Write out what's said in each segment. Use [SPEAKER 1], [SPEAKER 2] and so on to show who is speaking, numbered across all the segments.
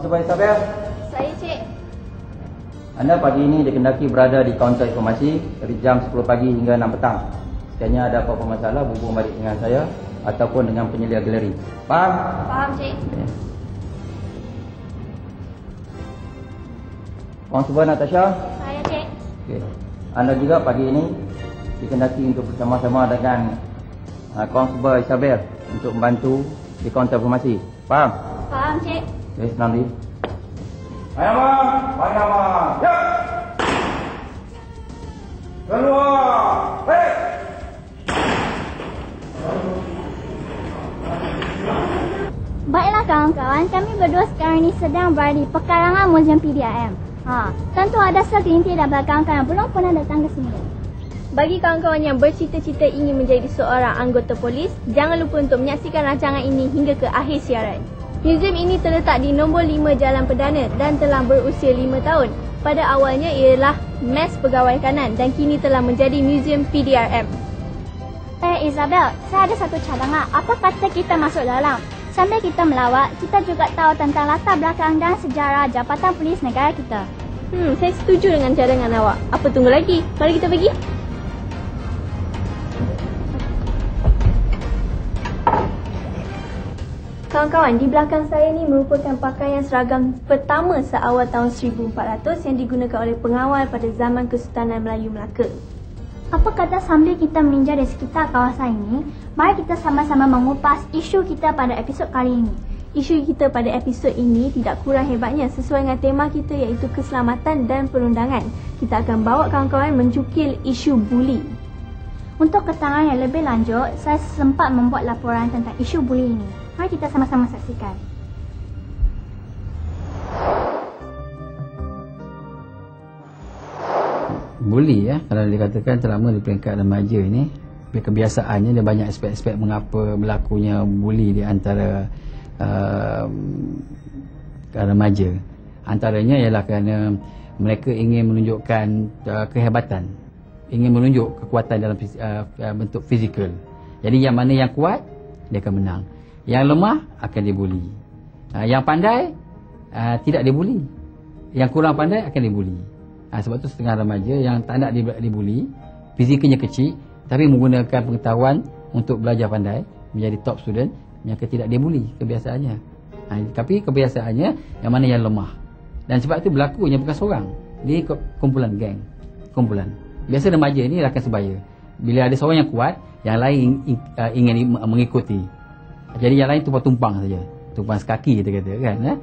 [SPEAKER 1] Konstebel Isabel.
[SPEAKER 2] Saya, Cik.
[SPEAKER 1] Anda pagi ini dikendaki berada di kaunter informasi dari jam 10 pagi hingga 6 petang. Sekiranya ada apa-apa masalah, hubung balik dengan saya ataupun dengan penyelia galeri. Faham?
[SPEAKER 2] Faham, Cik.
[SPEAKER 1] Okay. Konstebel Natasha.
[SPEAKER 2] Saya, Cik.
[SPEAKER 1] Okay. Anda juga pagi ini dikendaki untuk bersama-sama dengan Konstebel Isabel untuk membantu di kaunter informasi. Faham?
[SPEAKER 2] Faham, Cik.
[SPEAKER 1] Okay, senang diri. Nama, nama, ya. Keluar. Hei.
[SPEAKER 2] Baiklah kawan-kawan, kami berdua sekarang ini sedang berada di pekarangan Museum PDRM. Tentu ada segelintir daripada kawan-kawan yang belum pernah datang ke sini. Bagi kawan-kawan yang bercita-cita ingin menjadi seorang anggota polis, jangan lupa untuk menyaksikan rancangan ini hingga ke akhir siaran. Museum ini terletak di nombor 5 Jalan Perdana dan telah berusia 5 tahun. Pada awalnya ialah Mes Pegawai Kanan dan kini telah menjadi Museum PDRM. Isabel, saya ada satu cadangan. Apa kata kita masuk dalam? Sambil kita melawat, kita juga tahu tentang latar belakang dan sejarah Jabatan Polis Negara kita. Saya setuju dengan cadangan awak. Apa tunggu lagi? Mari kita pergi. Kawan-kawan, di belakang saya ni merupakan pakaian seragam pertama seawal tahun 1400 yang digunakan oleh pengawal pada zaman Kesultanan Melayu Melaka. Apa kata sambil kita meninjau di sekitar kawasan ini, mari kita sama-sama mengupas isu kita pada episod kali ini. Isu kita pada episod ini tidak kurang hebatnya sesuai dengan tema kita iaitu keselamatan dan perundangan. Kita akan bawa kawan-kawan mencukil isu buli. Untuk keterangan yang lebih lanjut, saya sempat membuat laporan tentang isu buli ini. Mari kita sama-sama saksikan.
[SPEAKER 3] Buli kalau dikatakan terlama di peringkat remaja ini, kebiasaannya dia banyak aspek-aspek mengapa berlakunya buli di antara remaja. Antaranya ialah kerana mereka ingin menunjukkan kehebatan, ingin menunjuk kekuatan dalam bentuk fizikal. Jadi yang mana yang kuat, dia akan menang. Yang lemah akan dibuli. Yang pandai tidak dibuli. Yang kurang pandai akan dibuli. Sebab tu setengah remaja yang tak nak dibuli, fizikalnya kecil tapi menggunakan pengetahuan untuk belajar pandai, menjadi top student, mereka tidak dibuli kebiasaannya. Tapi kebiasaannya yang mana yang lemah. Dan sebab itu berlakunya bukan seorang, dia kumpulan geng, kumpulan. Biasa remaja ni rakan sebaya. Bila ada seorang yang kuat, yang lain ingin mengikuti. Jadi yang lain tumpang saja, tumpang sekaki kita kata kan.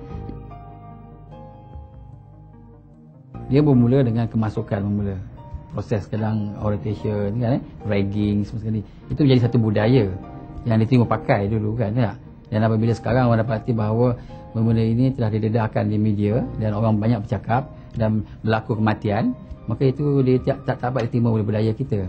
[SPEAKER 3] Dia bermula dengan kemasukan bermula. Proses kadang orientation kan, ragging semua sekali. Itu menjadi satu budaya yang diterima pakai dulu kan. Dan apabila sekarang orang dapati bahawa benda ini telah didedahkan di media dan orang banyak bercakap dan berlaku kematian, maka itu dia tak dapat diterima oleh budaya kita.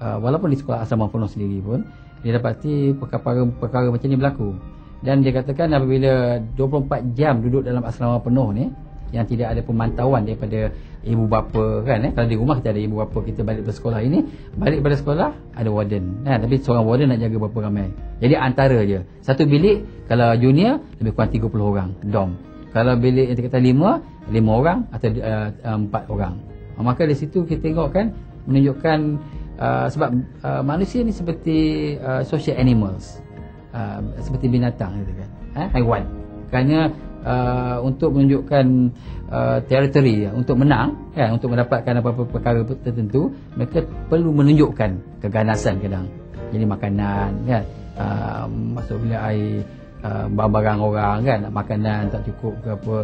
[SPEAKER 3] Walaupun di sekolah asrama penuh sendiri pun dia dapati perkara macam ni berlaku. Dan dia katakan apabila 24 jam duduk dalam asrama penuh ni, yang tidak ada pemantauan daripada ibu bapa kan, kalau di rumah kita ada ibu bapa kita, balik dari sekolah ini, balik pada sekolah ada warden tapi seorang warden nak jaga berapa ramai. Jadi antara je satu bilik, kalau junior lebih kurang 30 orang dorm. Kalau bilik yang kata 5 orang atau 4 orang. Maka di situ kita tengok kan, menunjukkan sebab manusia ni seperti social animals, seperti binatang gitu kan, haiwan. Kerana untuk menunjukkan teritori, untuk menang kan, untuk mendapatkan apa-apa perkara tertentu, mereka perlu menunjukkan keganasan kadang. Jadi makanan kan, masuk bilik air, barang orang kan, makanan tak cukup ke apa,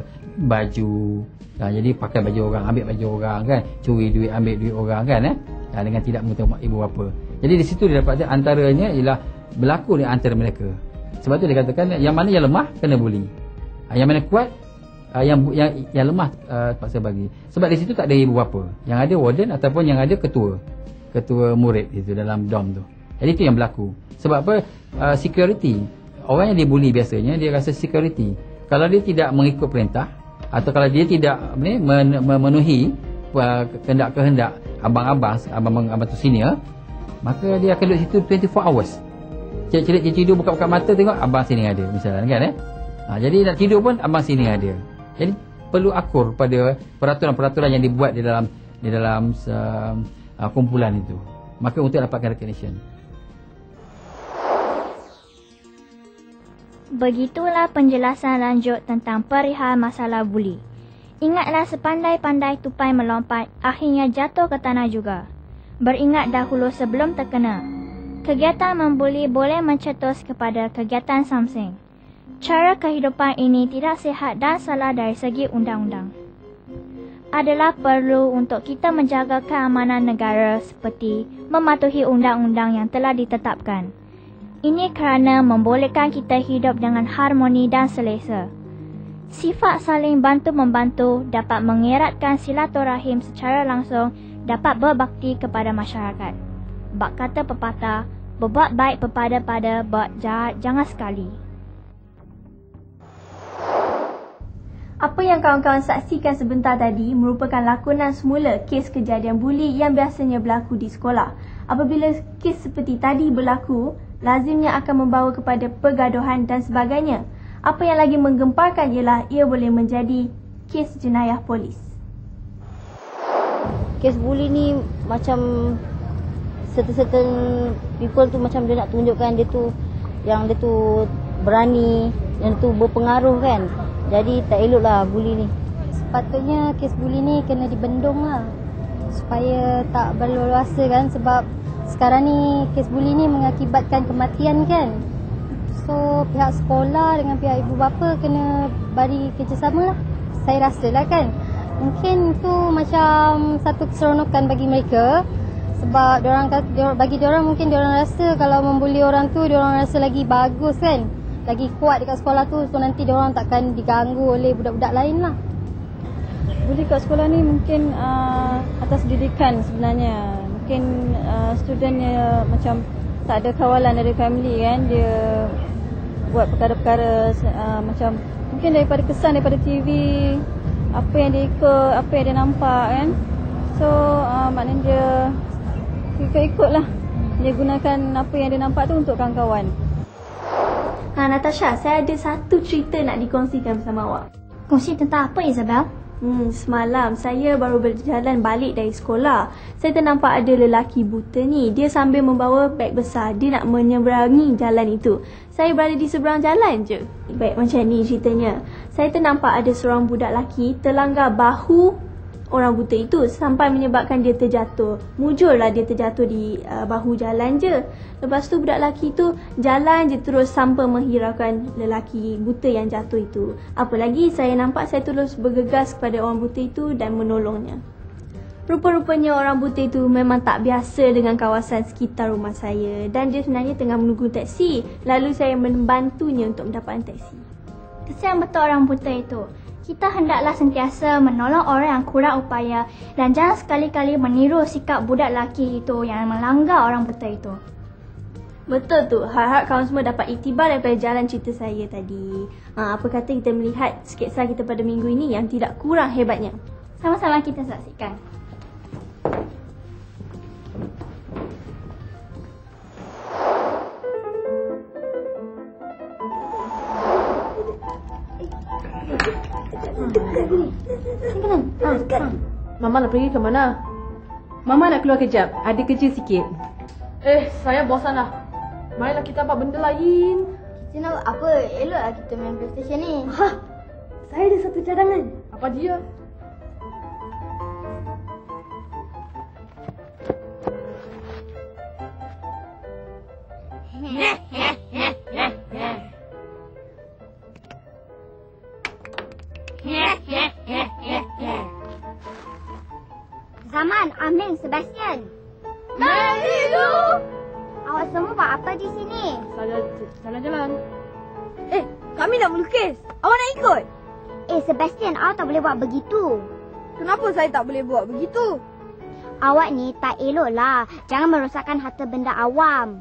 [SPEAKER 3] baju, jadi pakai baju orang, ambil baju orang kan, curi duit, ambil duit orang kan, dengan tidak mengetahui ibu bapa. Jadi di situ dia dapat antaranya ialah berlaku di antara mereka. Sebab tu dia katakan yang mana yang lemah kena buli, yang mana kuat, yang lemah terpaksa bagi. Sebab di situ tak ada ibu bapa, yang ada warden ataupun yang ada ketua murid itu dalam dorm tu. Jadi itu yang berlaku. Sebab apa? Security. Orang yang dibuli biasanya dia rasa security. Kalau dia tidak mengikut perintah atau kalau dia tidak memenuhi kehendak abang tu senior, maka dia akan duduk situ 24 hours. Celik-celik tidur, buka-buka mata tengok abang sini ada misalnya kan. Jadi nak tidur pun abang sini ada. Jadi perlu akur pada peraturan-peraturan yang dibuat di dalam kumpulan itu. Maka untuk dapatkan recognition.
[SPEAKER 2] Begitulah penjelasan lanjut tentang perihal masalah buli. Ingatlah sepandai-pandai tupai melompat, akhirnya jatuh ke tanah juga. Beringat dahulu sebelum terkena. Kegiatan membuli boleh mencetus kepada kegiatan something. Cara kehidupan ini tidak sihat dan salah dari segi undang-undang. Adalah perlu untuk kita menjaga keamanan negara seperti mematuhi undang-undang yang telah ditetapkan. Ini kerana membolehkan kita hidup dengan harmoni dan selesa. Sifat saling bantu-membantu dapat mengeratkan silaturahim secara langsung, dapat berbakti kepada masyarakat. Bak kata pepatah, berbuat baik kepada buat jahat jangan sekali.
[SPEAKER 4] Apa yang kawan-kawan saksikan sebentar tadi merupakan lakonan semula kes kejadian buli yang biasanya berlaku di sekolah. Apabila kes seperti tadi berlaku, lazimnya akan membawa kepada pergaduhan dan sebagainya. Apa yang lagi menggemparkan ialah ia boleh menjadi kes jenayah polis.
[SPEAKER 5] Kes buli ni macam certain people tu macam dia nak tunjukkan dia tu berani, yang tu berpengaruh kan. Jadi tak elok lah buli ni.
[SPEAKER 6] Sepatutnya kes buli ni kena dibendung lah supaya tak berleluasa kan, sebab sekarang ni kes buli ni mengakibatkan kematian kan. So pihak sekolah dengan pihak ibu bapa kena bagi kerjasama lah. Saya rasa lah kan, mungkin tu macam satu keseronokan bagi mereka. Sebab bagi diorang mungkin diorang rasa kalau membuli orang tu diorang rasa lagi bagus kan, lagi kuat dekat sekolah tu. So nanti diorang takkan diganggu oleh budak-budak lain lah.
[SPEAKER 7] Buli kat sekolah ni mungkin atas didikan sebenarnya. Mungkin student dia macam tak ada kawalan dari family kan. Dia buat perkara-perkara macam mungkin daripada kesan daripada TV, apa yang dia ikut, apa yang dia nampak kan. So maknanya dia ikut-ikut lah. Dia gunakan apa yang dia nampak tu untuk kawan-kawan.
[SPEAKER 4] Natasha, saya ada satu cerita nak dikongsikan bersama awak.
[SPEAKER 2] Kongsi tentang apa, Isabel?
[SPEAKER 4] Semalam saya baru berjalan balik dari sekolah. Saya ternampak ada lelaki buta ni. Dia sambil membawa beg besar. Dia nak menyeberangi jalan itu. Saya berada di seberang jalan je. Baik, macam ni ceritanya. Saya ternampak ada seorang budak lelaki terlanggar bahu orang buta itu sampai menyebabkan dia terjatuh. Mujurlah dia terjatuh di bahu jalan je. Lepas tu budak lelaki tu jalan je terus sampai menghiraukan lelaki buta yang jatuh itu. Apa lagi, saya nampak saya terus bergegas kepada orang buta itu dan menolongnya. Rupa-rupanya orang buta itu memang tak biasa dengan kawasan sekitar rumah saya dan dia sebenarnya tengah menunggu teksi. Lalu saya membantunya untuk mendapatkan teksi.
[SPEAKER 2] Kesian betul orang buta itu. Kita hendaklah sentiasa menolong orang yang kurang upaya dan jangan sekali-kali meniru sikap budak lelaki itu yang melanggar orang buta itu.
[SPEAKER 4] Betul tu. Harap kawan semua dapat iktibar daripada jalan cerita saya tadi. Apa kata kita melihat sketsa kita pada minggu ini yang tidak kurang hebatnya.
[SPEAKER 2] Sama-sama kita saksikan.
[SPEAKER 8] Mama nak pergi ke mana? Mama nak keluar kejap. Ada kerja sikit. Saya bosan lah. Marilah kita buat benda lain.
[SPEAKER 6] Kita nak buat apa? Eloklah kita main PlayStation ni.
[SPEAKER 8] Saya ada satu cadangan. Apa dia?
[SPEAKER 2] Zaman, Amin, Sebastian.
[SPEAKER 4] Marilu!
[SPEAKER 2] Awak semua buat apa di sini?
[SPEAKER 8] Saya jalan-jalan.
[SPEAKER 4] Kami nak melukis. Awak nak ikut?
[SPEAKER 2] Sebastian, awak tak boleh buat begitu.
[SPEAKER 4] Kenapa saya tak boleh buat begitu?
[SPEAKER 2] Awak ni tak elok lah. Jangan merosakkan harta benda awam.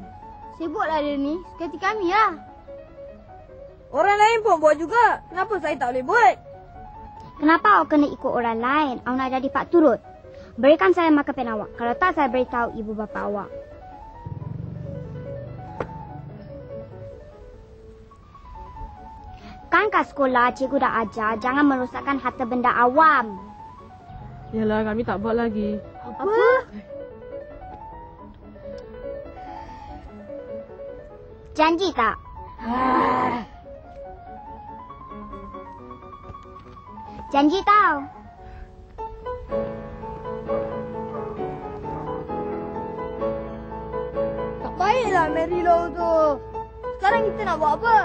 [SPEAKER 6] Sibuklah dia ni. Suka hati kami lah.
[SPEAKER 4] Orang lain pun buat juga. Kenapa saya tak boleh buat?
[SPEAKER 2] Kenapa awak kena ikut orang lain? Awak nak jadi pak turut? Berikan saya marker pen awak. Kalau tak, saya beritahu ibu bapa awak. Bukankah sekolah cikgu dah ajar jangan merosakkan harta benda awam?
[SPEAKER 8] Yalah, kami tak buat lagi.
[SPEAKER 2] Apa? Janji tak? Janji tau.
[SPEAKER 9] Tak baiklah Mary Lou tu. Sekarang kita nak buat apa?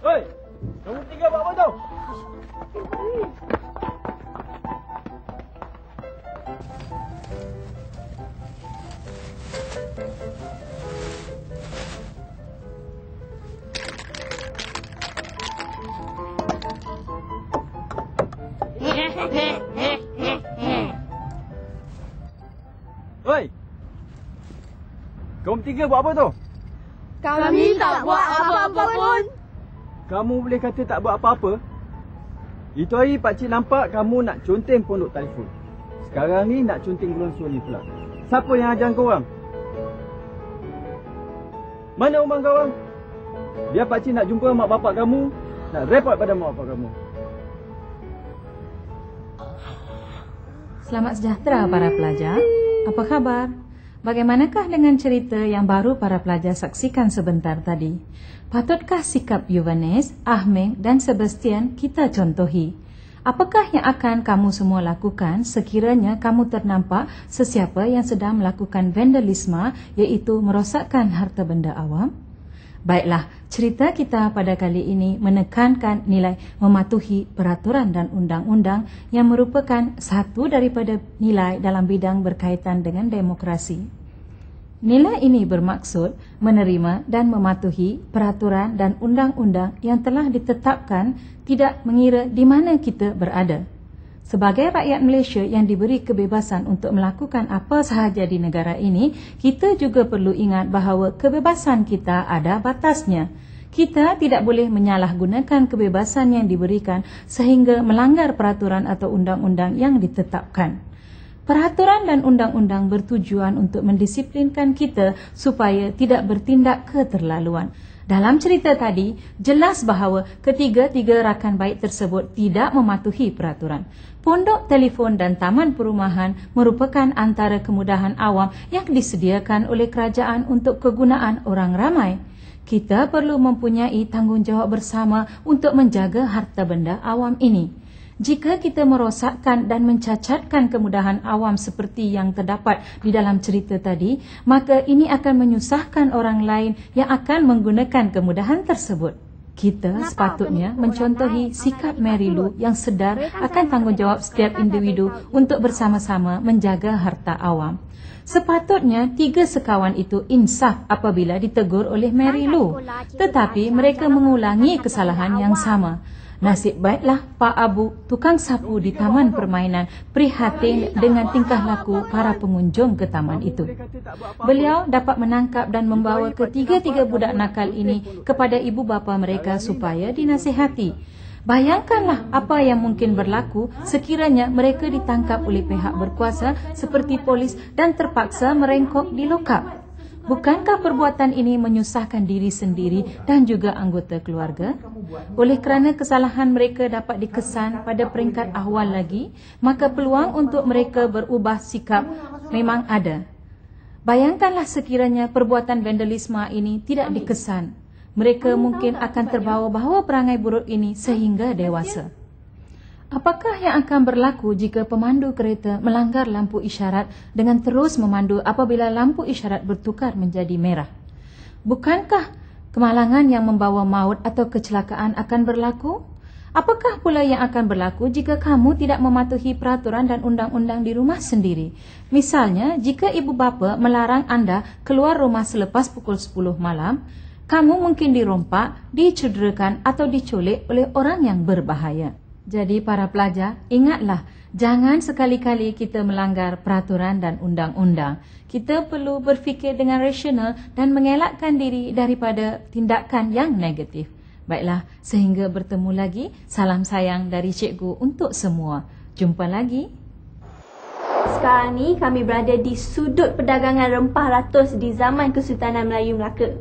[SPEAKER 10] Hei, kamu tiga buat apa tu? Hei, kamu tiga buat apa tu?
[SPEAKER 9] Kami tak buat apa-apa pun.
[SPEAKER 10] Kamu boleh kata tak buat apa-apa? Itu hari pakcik nampak kamu nak conteng pondok telefon. Sekarang ni nak conteng Gulung Suli pula. Siapa yang ajar korang? Mana rumah korang? Biar pakcik nak jumpa mak bapak kamu, nak report pada mak bapak kamu.
[SPEAKER 11] Selamat sejahtera para pelajar. Apa khabar? Bagaimanakah dengan cerita yang baru para pelajar saksikan sebentar tadi? Patutkah sikap Yuvanes, Ahmeng dan Sebastian kita contohi? Apakah yang akan kamu semua lakukan sekiranya kamu ternampak sesiapa yang sedang melakukan vandalisme, iaitu merosakkan harta benda awam? Baiklah, cerita kita pada kali ini menekankan nilai mematuhi peraturan dan undang-undang yang merupakan satu daripada nilai dalam bidang berkaitan dengan demokrasi. Nilai ini bermaksud menerima dan mematuhi peraturan dan undang-undang yang telah ditetapkan, tidak mengira di mana kita berada. Sebagai rakyat Malaysia yang diberi kebebasan untuk melakukan apa sahaja di negara ini, kita juga perlu ingat bahawa kebebasan kita ada batasnya. Kita tidak boleh menyalahgunakan kebebasan yang diberikan sehingga melanggar peraturan atau undang-undang yang ditetapkan. Peraturan dan undang-undang bertujuan untuk mendisiplinkan kita supaya tidak bertindak keterlaluan. Dalam cerita tadi, jelas bahawa ketiga-tiga rakan baik tersebut tidak mematuhi peraturan. Pondok telefon dan taman perumahan merupakan antara kemudahan awam yang disediakan oleh kerajaan untuk kegunaan orang ramai. Kita perlu mempunyai tanggungjawab bersama untuk menjaga harta benda awam ini. Jika kita merosakkan dan mencacatkan kemudahan awam seperti yang terdapat di dalam cerita tadi, maka ini akan menyusahkan orang lain yang akan menggunakan kemudahan tersebut. Kita sepatutnya mencontohi sikap Mary Lou yang sedar akan tanggungjawab setiap individu untuk bersama-sama menjaga harta awam. Sepatutnya tiga sekawan itu insaf apabila ditegur oleh Mary Lou, tetapi mereka mengulangi kesalahan yang sama. Nasib baiklah Pak Abu, tukang sapu di taman permainan, prihatin dengan tingkah laku para pengunjung ke taman itu. Beliau dapat menangkap dan membawa ketiga-tiga budak nakal ini kepada ibu bapa mereka supaya dinasihati. Bayangkanlah apa yang mungkin berlaku sekiranya mereka ditangkap oleh pihak berkuasa seperti polis dan terpaksa merengkok di lokap. Bukankah perbuatan ini menyusahkan diri sendiri dan juga anggota keluarga? Oleh kerana kesalahan mereka dapat dikesan pada peringkat awal lagi, maka peluang untuk mereka berubah sikap memang ada. Bayangkanlah sekiranya perbuatan vandalisme ini tidak dikesan. Mereka mungkin akan terbawa-bawa perangai buruk ini sehingga dewasa. Apakah yang akan berlaku jika pemandu kereta melanggar lampu isyarat dengan terus memandu apabila lampu isyarat bertukar menjadi merah? Bukankah kemalangan yang membawa maut atau kecelakaan akan berlaku? Apakah pula yang akan berlaku jika kamu tidak mematuhi peraturan dan undang-undang di rumah sendiri? Misalnya, jika ibu bapa melarang anda keluar rumah selepas pukul 10 malam, kamu mungkin dirompak, dicederakan atau diculik oleh orang yang berbahaya. Jadi para pelajar, ingatlah, jangan sekali-kali kita melanggar peraturan dan undang-undang. Kita perlu berfikir dengan rasional dan mengelakkan diri daripada tindakan yang negatif. Baiklah, sehingga bertemu lagi, salam sayang dari cikgu untuk semua. Jumpa lagi.
[SPEAKER 4] Sekarang ni kami berada di sudut perdagangan rempah ratus di zaman Kesultanan Melayu Melaka.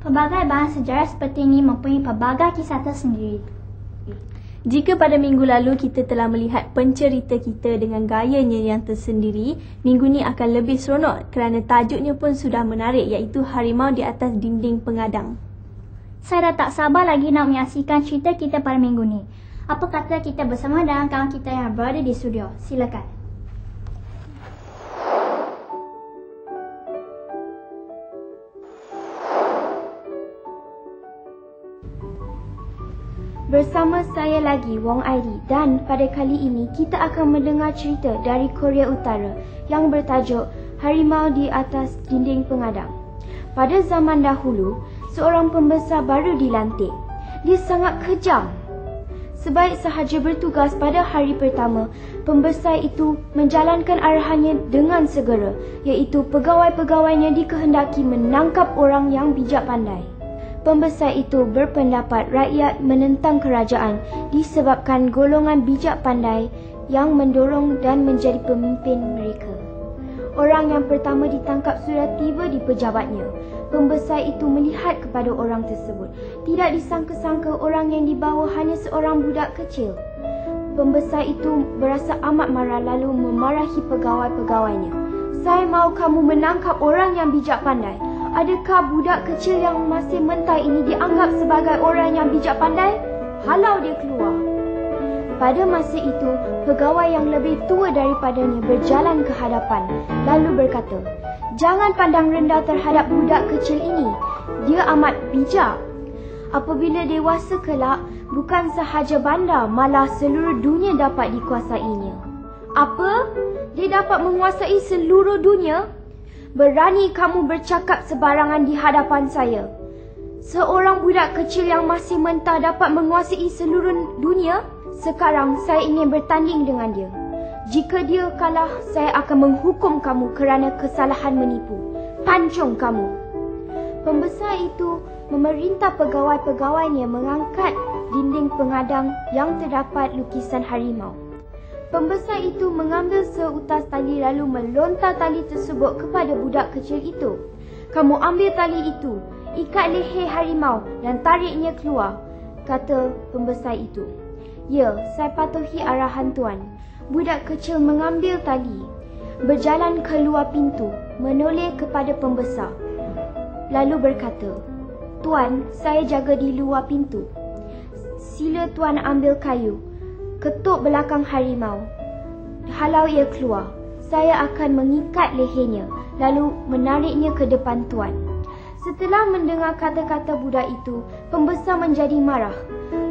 [SPEAKER 2] Pelbagai bahan sejarah seperti ini mempunyai pelbagai kisah tersendiri.
[SPEAKER 4] Jika pada minggu lalu kita telah melihat pencerita kita dengan gayanya yang tersendiri, minggu ni akan lebih seronok kerana tajuknya pun sudah menarik, iaitu Harimau di Atas Dinding Pengadang.
[SPEAKER 2] Saya dah tak sabar lagi nak menyaksikan cerita kita pada minggu ni. Apa kata kita bersama dengan kawan kita yang berada di studio? Silakan.
[SPEAKER 4] Bersama saya lagi, Wong Airi, dan pada kali ini kita akan mendengar cerita dari Korea Utara yang bertajuk Harimau di Atas Dinding Pengadang. Pada zaman dahulu, seorang pembesar baru dilantik. Dia sangat kejam. Sebaik sahaja bertugas pada hari pertama, pembesar itu menjalankan arahannya dengan segera, iaitu pegawai-pegawainya dikehendaki menangkap orang yang bijak pandai. Pembesar itu berpendapat rakyat menentang kerajaan disebabkan golongan bijak pandai yang mendorong dan menjadi pemimpin mereka. Orang yang pertama ditangkap sudah tiba di pejabatnya. Pembesar itu melihat kepada orang tersebut. Tidak disangka-sangka orang yang dibawa hanya seorang budak kecil. Pembesar itu berasa amat marah lalu memarahi pegawai-pegawainya. Saya mahu kamu menangkap orang yang bijak pandai. Adakah budak kecil yang masih mentah ini dianggap sebagai orang yang bijak pandai? Halau dia keluar. Pada masa itu, pegawai yang lebih tua daripadanya berjalan ke hadapan lalu berkata, "Jangan pandang rendah terhadap budak kecil ini. Dia amat bijak. Apabila dewasa kelak, bukan sahaja bandar, malah seluruh dunia dapat dikuasainya." "Apa? Dia dapat menguasai seluruh dunia? Berani kamu bercakap sebarangan di hadapan saya. Seorang budak kecil yang masih mentah dapat menguasai seluruh dunia? Sekarang saya ingin bertanding dengan dia. Jika dia kalah, saya akan menghukum kamu kerana kesalahan menipu. Pancung kamu." Pembesar itu memerintah pegawai-pegawainya mengangkat dinding pengadang yang terdapat lukisan harimau. Pembesar itu mengambil seutas tali lalu melontar tali tersebut kepada budak kecil itu. "Kamu ambil tali itu, ikat leher harimau dan tariknya keluar," kata pembesar itu. "Ya, saya patuhi arahan tuan." Budak kecil mengambil tali, berjalan keluar pintu, menoleh kepada pembesar. Lalu berkata, "Tuan, saya jaga di luar pintu. Sila tuan ambil kayu, ketuk belakang harimau. Halau ia keluar. Saya akan mengikat lehernya, lalu menariknya ke depan tuan." Setelah mendengar kata-kata budak itu, pembesar menjadi marah.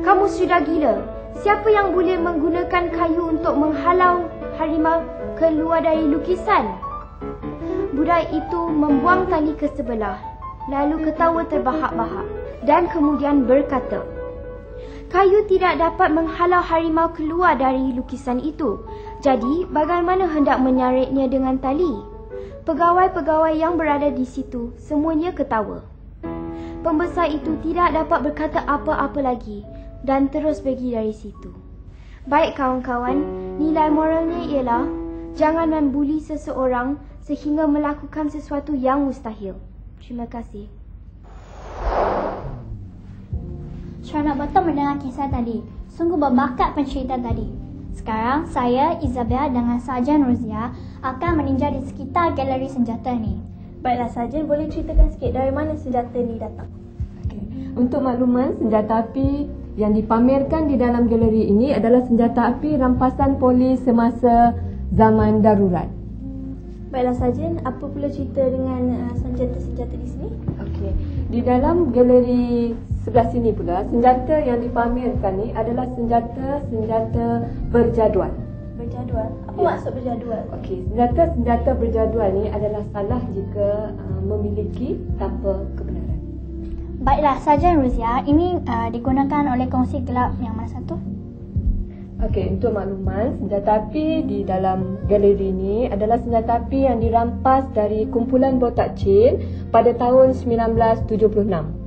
[SPEAKER 4] "Kamu sudah gila. Siapa yang boleh menggunakan kayu untuk menghalau harimau keluar dari lukisan?" Budak itu membuang tali ke sebelah, lalu ketawa terbahak-bahak dan kemudian berkata, "Kayu tidak dapat menghalau harimau keluar dari lukisan itu. Jadi, bagaimana hendak menyariknya dengan tali?" Pegawai-pegawai yang berada di situ semuanya ketawa. Pembesar itu tidak dapat berkata apa-apa lagi dan terus pergi dari situ. Baik kawan-kawan, nilai moralnya ialah jangan membuli seseorang sehingga melakukan sesuatu yang mustahil. Terima kasih.
[SPEAKER 2] Seronok betul mendengar kisah tadi. Sungguh berbakat pencerita tadi. Sekarang saya, Isabel dengan Sarjan Rozia akan meninjau di sekitar galeri senjata ni.
[SPEAKER 4] Baiklah Sarjan, boleh ceritakan sikit dari mana senjata ni datang?
[SPEAKER 8] Untuk makluman, senjata api yang dipamerkan di dalam galeri ini adalah senjata api rampasan polis semasa zaman darurat.
[SPEAKER 4] Baiklah Sarjan, apa pula cerita dengan senjata-senjata di sini?
[SPEAKER 8] Okey, di dalam galeri sebelah sini pula, senjata yang dipamerkan ni adalah senjata berjadual.
[SPEAKER 4] Berjadual? Apa maksud berjadual?
[SPEAKER 8] Okey, senjata berjadual ni adalah salah jika memiliki tanpa kebenaran.
[SPEAKER 2] Baiklah, Sarjan Rozia, ini digunakan oleh kongsi gelap yang mana satu?
[SPEAKER 8] Okey, untuk makluman, senjata api di dalam galeri ini adalah senjata api yang dirampas dari kumpulan botak Chin pada tahun 1976.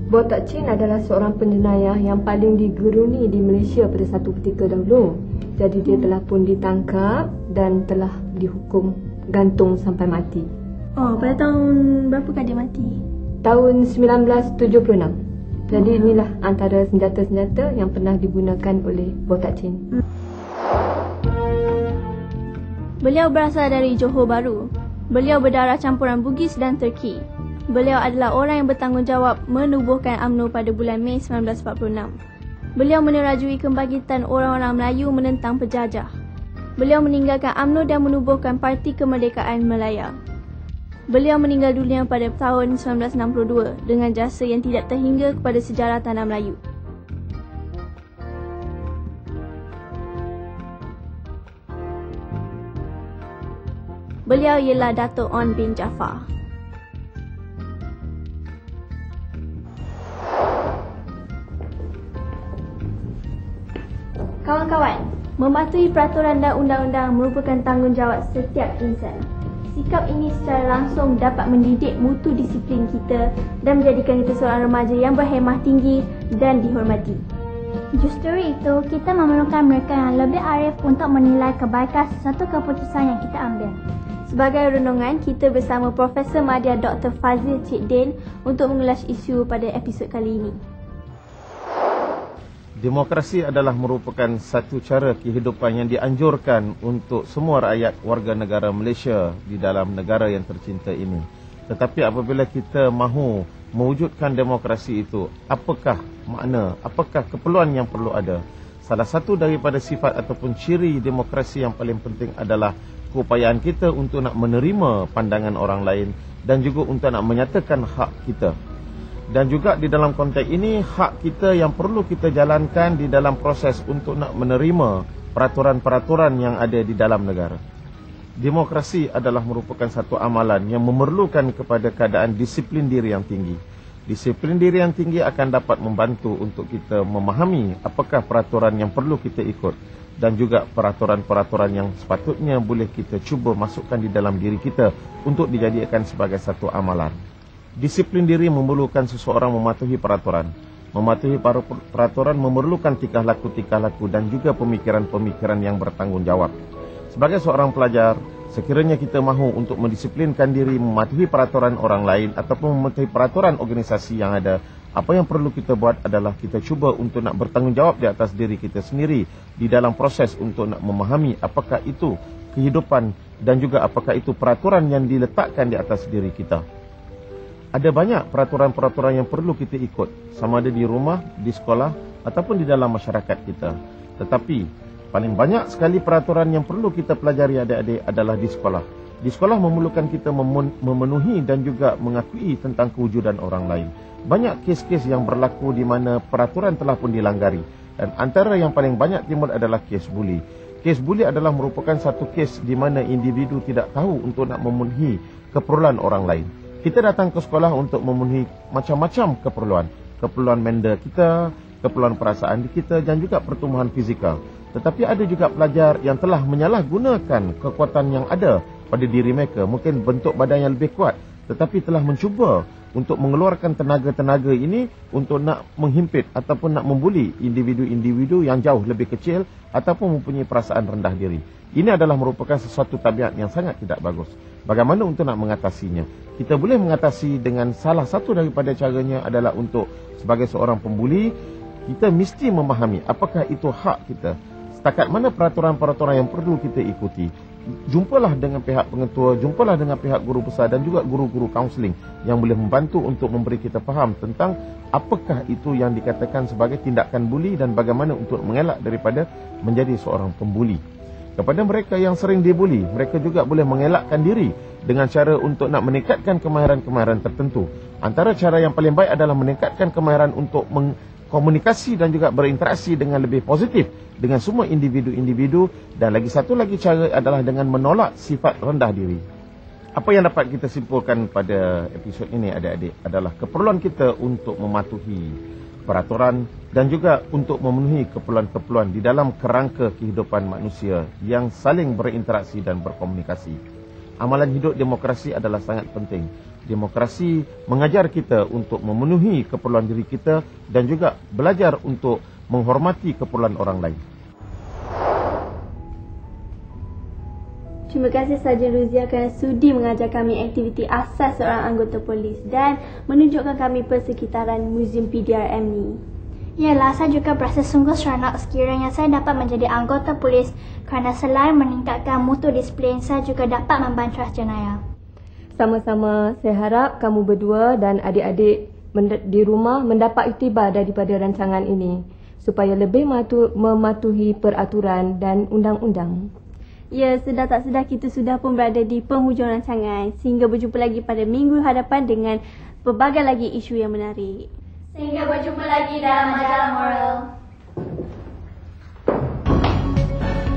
[SPEAKER 8] Boh Tak Chin adalah seorang penjenayah yang paling digeruni di Malaysia pada satu ketika dahulu. Jadi dia telah pun ditangkap dan telah dihukum gantung sampai mati.
[SPEAKER 4] Oh, pada tahun berapakah dia mati?
[SPEAKER 8] Tahun 1976. Jadi inilah antara senjata-senjata yang pernah digunakan oleh Boh Tak Chin.
[SPEAKER 4] Beliau berasal dari Johor Bahru. Beliau berdarah campuran Bugis dan Turki. Beliau adalah orang yang bertanggungjawab menubuhkan UMNO pada bulan Mei 1946. Beliau menerajui kebangkitan orang-orang Melayu menentang penjajah. Beliau meninggalkan UMNO dan menubuhkan Parti Kemerdekaan Melaya. Beliau meninggal dunia pada tahun 1962 dengan jasa yang tidak terhingga kepada sejarah tanah Melayu. Beliau ialah Dato' On bin Jaafar. Kawan-kawan, mematuhi peraturan dan undang-undang merupakan tanggungjawab setiap insan. Sikap ini secara langsung dapat mendidik mutu disiplin kita dan menjadikan kita seorang remaja yang berhemah tinggi dan dihormati.
[SPEAKER 2] Justru itu, kita memerlukan mereka yang lebih arif untuk menilai kebaikan sesuatu keputusan yang kita ambil.
[SPEAKER 4] Sebagai renungan, kita bersama Profesor Madya Dr. Fazil Cik Din untuk mengulas isu pada episod kali ini.
[SPEAKER 12] Demokrasi adalah merupakan satu cara kehidupan yang dianjurkan untuk semua rakyat warga negara Malaysia di dalam negara yang tercinta ini. Tetapi apabila kita mahu mewujudkan demokrasi itu, apakah makna, apakah keperluan yang perlu ada? Salah satu daripada sifat ataupun ciri demokrasi yang paling penting adalah keupayaan kita untuk nak menerima pandangan orang lain dan juga untuk nak menyatakan hak kita. Dan juga di dalam konteks ini, hak kita yang perlu kita jalankan di dalam proses untuk nak menerima peraturan-peraturan yang ada di dalam negara. Demokrasi adalah merupakan satu amalan yang memerlukan kepada keadaan disiplin diri yang tinggi. Disiplin diri yang tinggi akan dapat membantu untuk kita memahami apakah peraturan yang perlu kita ikut dan juga peraturan-peraturan yang sepatutnya boleh kita cuba masukkan di dalam diri kita untuk dijadikan sebagai satu amalan. Disiplin diri memerlukan seseorang mematuhi peraturan. Mematuhi peraturan memerlukan tingkah laku dan juga pemikiran-pemikiran yang bertanggungjawab. Sebagai seorang pelajar, sekiranya kita mahu untuk mendisiplinkan diri mematuhi peraturan orang lain ataupun mematuhi peraturan organisasi yang ada, apa yang perlu kita buat adalah kita cuba untuk nak bertanggungjawab di atas diri kita sendiri di dalam proses untuk nak memahami apakah itu kehidupan dan juga apakah itu peraturan yang diletakkan di atas diri kita. Ada banyak peraturan-peraturan yang perlu kita ikut, sama ada di rumah, di sekolah ataupun di dalam masyarakat kita. Tetapi paling banyak sekali peraturan yang perlu kita pelajari adik-adik adalah di sekolah. Di sekolah memerlukan kita memenuhi dan juga mengakui tentang kewujudan orang lain. Banyak kes-kes yang berlaku di mana peraturan telah pun dilanggari. Dan antara yang paling banyak timbul adalah kes buli. Kes buli adalah merupakan satu kes di mana individu tidak tahu untuk nak memenuhi keperluan orang lain. Kita datang ke sekolah untuk memenuhi macam-macam keperluan. Keperluan mental kita, keperluan perasaan kita dan juga pertumbuhan fizikal. Tetapi ada juga pelajar yang telah menyalahgunakan kekuatan yang ada pada diri mereka. Mungkin bentuk badan yang lebih kuat. Tetapi telah mencuba untuk mengeluarkan tenaga-tenaga ini untuk nak menghimpit ataupun nak membuli individu-individu yang jauh lebih kecil ataupun mempunyai perasaan rendah diri. Ini adalah merupakan sesuatu tabiat yang sangat tidak bagus. Bagaimana untuk nak mengatasinya? Kita boleh mengatasi dengan salah satu daripada caranya adalah untuk sebagai seorang pembuli, kita mesti memahami apakah itu hak kita. Setakat mana peraturan-peraturan yang perlu kita ikuti. Jumpalah dengan pihak pengetua, jumpalah dengan pihak guru besar dan juga guru-guru kaunseling yang boleh membantu untuk memberi kita faham tentang apakah itu yang dikatakan sebagai tindakan buli dan bagaimana untuk mengelak daripada menjadi seorang pembuli. Kepada mereka yang sering dibuli, mereka juga boleh mengelakkan diri dengan cara untuk nak meningkatkan kemahiran-kemahiran tertentu. Antara cara yang paling baik adalah meningkatkan kemahiran untuk komunikasi dan juga berinteraksi dengan lebih positif dengan semua individu-individu. Dan lagi satu lagi cara adalah dengan menolak sifat rendah diri. Apa yang dapat kita simpulkan pada episod ini adik-adik adalah keperluan kita untuk mematuhi peraturan dan juga untuk memenuhi keperluan-keperluan di dalam kerangka kehidupan manusia yang saling berinteraksi dan berkomunikasi. amalan hidup demokrasi adalah sangat penting. Demokrasi mengajar kita untuk memenuhi keperluan diri kita dan juga belajar untuk menghormati keperluan orang lain.
[SPEAKER 4] Terima kasih Sarjan Ruzia kerana sudi mengajar kami aktiviti asas seorang anggota polis dan menunjukkan kami persekitaran Muzium PDRM ni.
[SPEAKER 2] Yalah, saya juga berasa sungguh seronok sekiranya saya dapat menjadi anggota polis kerana selain meningkatkan mutu disiplin, saya juga dapat membantu jenayah.
[SPEAKER 8] Sama-sama, saya harap kamu berdua dan adik-adik di rumah mendapat iktibar daripada rancangan ini supaya lebih mematuhi peraturan dan undang-undang.
[SPEAKER 4] Ya, sedar tak sedar kita sudah pun berada di penghujung rancangan. Sehingga berjumpa lagi pada minggu hadapan dengan pelbagai lagi isu yang menarik.
[SPEAKER 2] Sehingga berjumpa lagi dalam majalah moral.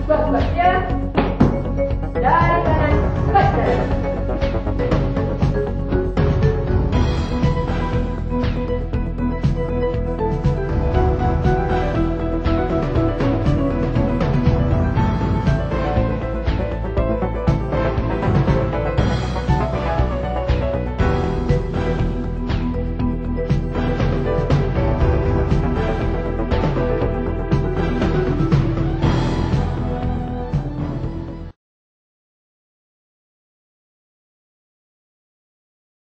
[SPEAKER 8] Sebab dia